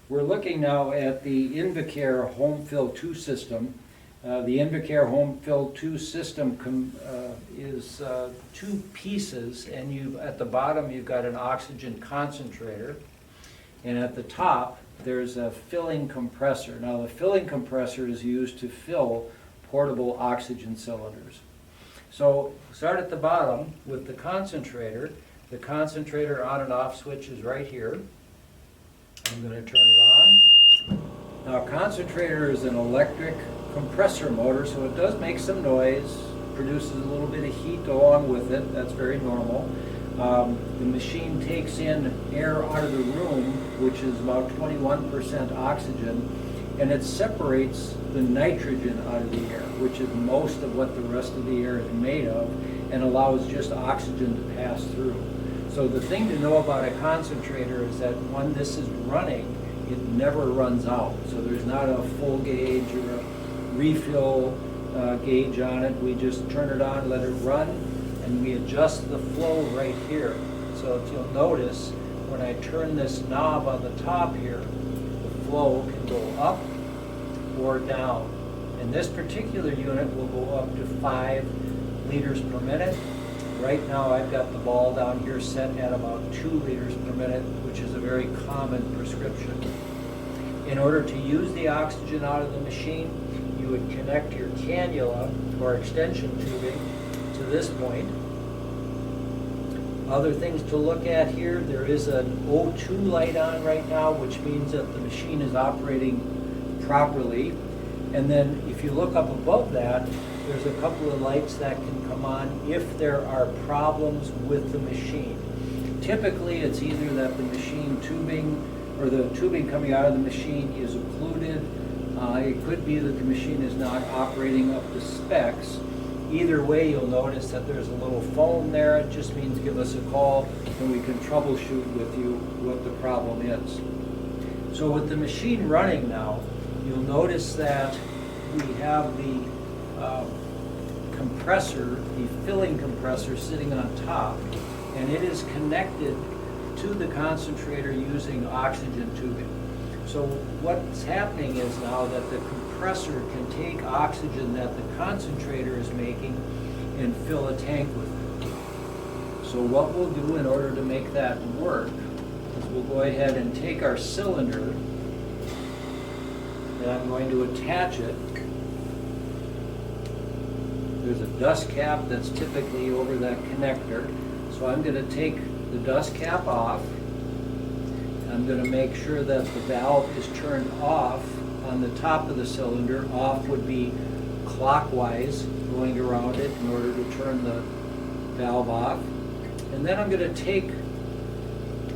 We're looking now at the Invacare Homefill 2 system. The Invacare Homefill 2 system is two pieces, and at the bottom you've got an oxygen concentrator, and at the top there's a filling compressor. Now the filling compressor is used to fill portable oxygen cylinders. So start at the bottom with the concentrator. The concentrator on and off switch is right here. I'm going to turn it on. Now a concentrator is an electric compressor motor, so it does make some noise, produces a little bit of heat along with it. That's very normal. The machine takes in air out of the room, which is about 21% oxygen, and it separates the nitrogen out of the air, which is most of what the rest of the air is made of, and allows just oxygen to pass through. So the thing to know about a concentrator is that when this is running, it never runs out. So there's not a full gauge or a refill gauge on it. We just turn it on, let it run, and we adjust the flow right here. So if you'll notice, when I turn this knob on the top here, the flow can go up or down. And this particular unit will go up to 5 liters per minute. Right now I've got the ball down here set at about 2 liters per minute, which is a very common prescription. In order to use the oxygen out of the machine, you would connect your cannula or extension tubing to this point. Other things to look at here, there is an O2 light on right now, which means that the machine is operating properly. And then if you look up above that, there's a couple of lights that can come on if there are problems with the machine. Typically, it's either that the machine tubing or the tubing coming out of the machine is occluded. It could be that the machine is not operating up to specs. Either way, you'll notice that there's a little foam there. It just means give us a call and we can troubleshoot with you what the problem is. So with the machine running now, you'll notice that we have the compressor, the filling compressor, sitting on top, and it is connected to the concentrator using oxygen tubing. So what's happening is now that the compressor can take oxygen that the concentrator is making and fill a tank with it. So what we'll do in order to make that work is we'll go ahead and take our cylinder, and I'm going to attach it. There's a dust cap that's typically over that connector. So I'm going to take the dust cap off. I'm going to make sure that the valve is turned off on the top of the cylinder. Off would be clockwise going around it in order to turn the valve off. And then I'm going to take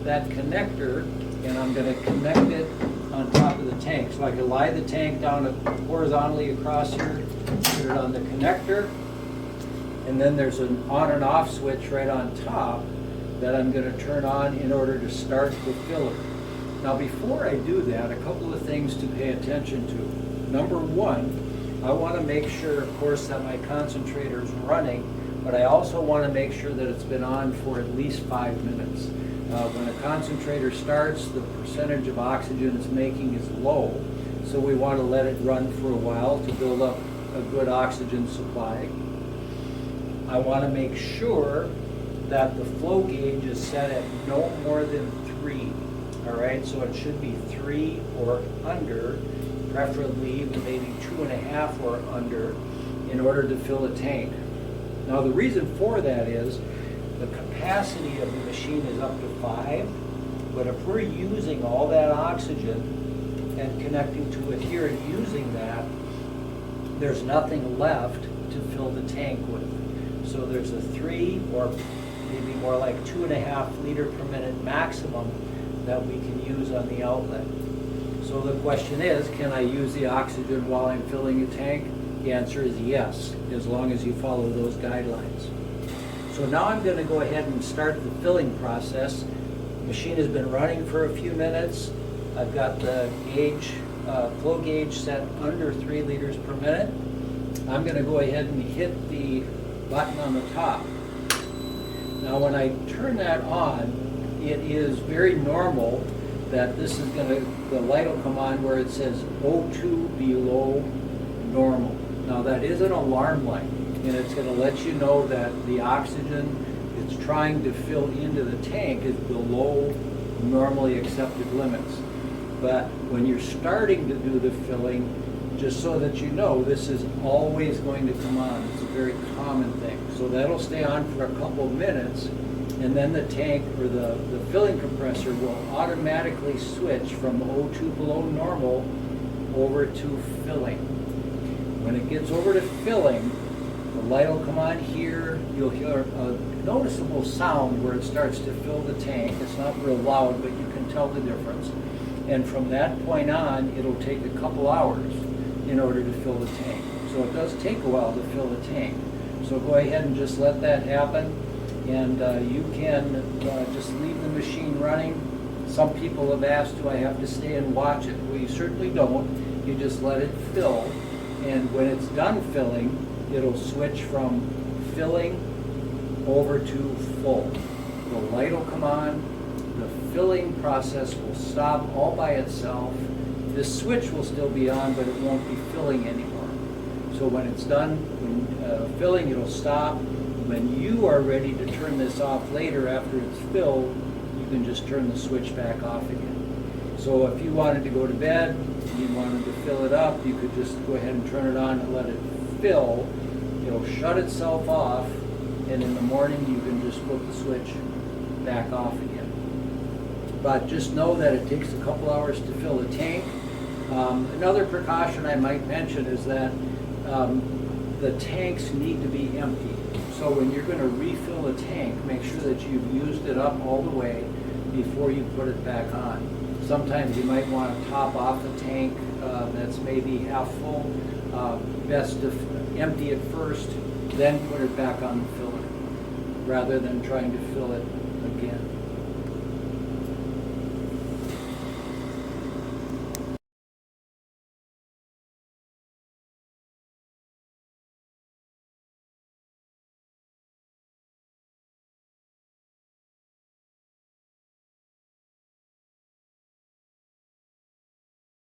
that connector and I'm going to connect it on top of the tank. So I can lie the tank down horizontally across here, put it on the connector, and then there's an on and off switch right on top that I'm going to turn on in order to start the filler. Now before I do that, a couple of things to pay attention to. Number one, I want to make sure, of course, that my concentrator is running, but I also want to make sure that it's been on for at least 5 minutes. When a concentrator starts, the percentage of oxygen it's making is low, so we want to let it run for a while to build up a good oxygen supply. I want to make sure that the flow gauge is set at no more than 3. All right, so it should be 3 or under, preferably even maybe 2.5 or under, in order to fill a tank. Now the reason for that is the capacity of the machine is up to 5, but if we're using all that oxygen and connecting to it here and using that, there's nothing left to fill the tank with. So there's a 3 or maybe more like 2.5 liter per minute maximum that we can use on the outlet. So the question is, can I use the oxygen while I'm filling a tank? The answer is yes, as long as you follow those guidelines. So now I'm going to go ahead and start the filling process. The machine has been running for a few minutes. I've got the gauge, flow gauge set under 3 liters per minute. I'm going to go ahead and hit the button on the top. Now when I turn that on, it is very normal that this is gonna, the light will come on where it says O2 below normal. Now that is an alarm light, and it's gonna let you know that the oxygen it's trying to fill into the tank is below normally accepted limits. But when you're starting to do the filling, just so that you know, this is always going to come on. It's a very common thing. So that'll stay on for a couple of minutes, and then the tank or the filling compressor will automatically switch from O2 below normal over to filling. When it gets over to filling, the light will come on here. You'll hear a noticeable sound where it starts to fill the tank. It's not real loud, but you can tell the difference. And from that point on, it'll take a couple hours in order to fill the tank. So it does take a while to fill the tank. So go ahead and just let that happen. And you can just leave the machine running. Some people have asked, do I have to stay and watch it? Well, you certainly don't. You just let it fill. And when it's done filling, it'll switch from filling over to full. The light will come on, the filling process will stop all by itself. This switch will still be on, but it won't be filling anymore. So when it's done filling, it'll stop. When you are ready to turn this off later after it's filled, you can just turn the switch back off again. So if you wanted to go to bed, you wanted to fill it up, you could just go ahead and turn it on and let it fill. It'll shut itself off, and in the morning you can just put the switch back off again. But just know that it takes a couple hours to fill the tank. Another precaution I might mention is that the tanks need to be empty. So when you're going to refill a tank, make sure that you've used it up all the way before you put it back on. Sometimes you might want to top off a tank that's maybe half full. Best to empty it first, then put it back on the filler, rather than trying to fill it again.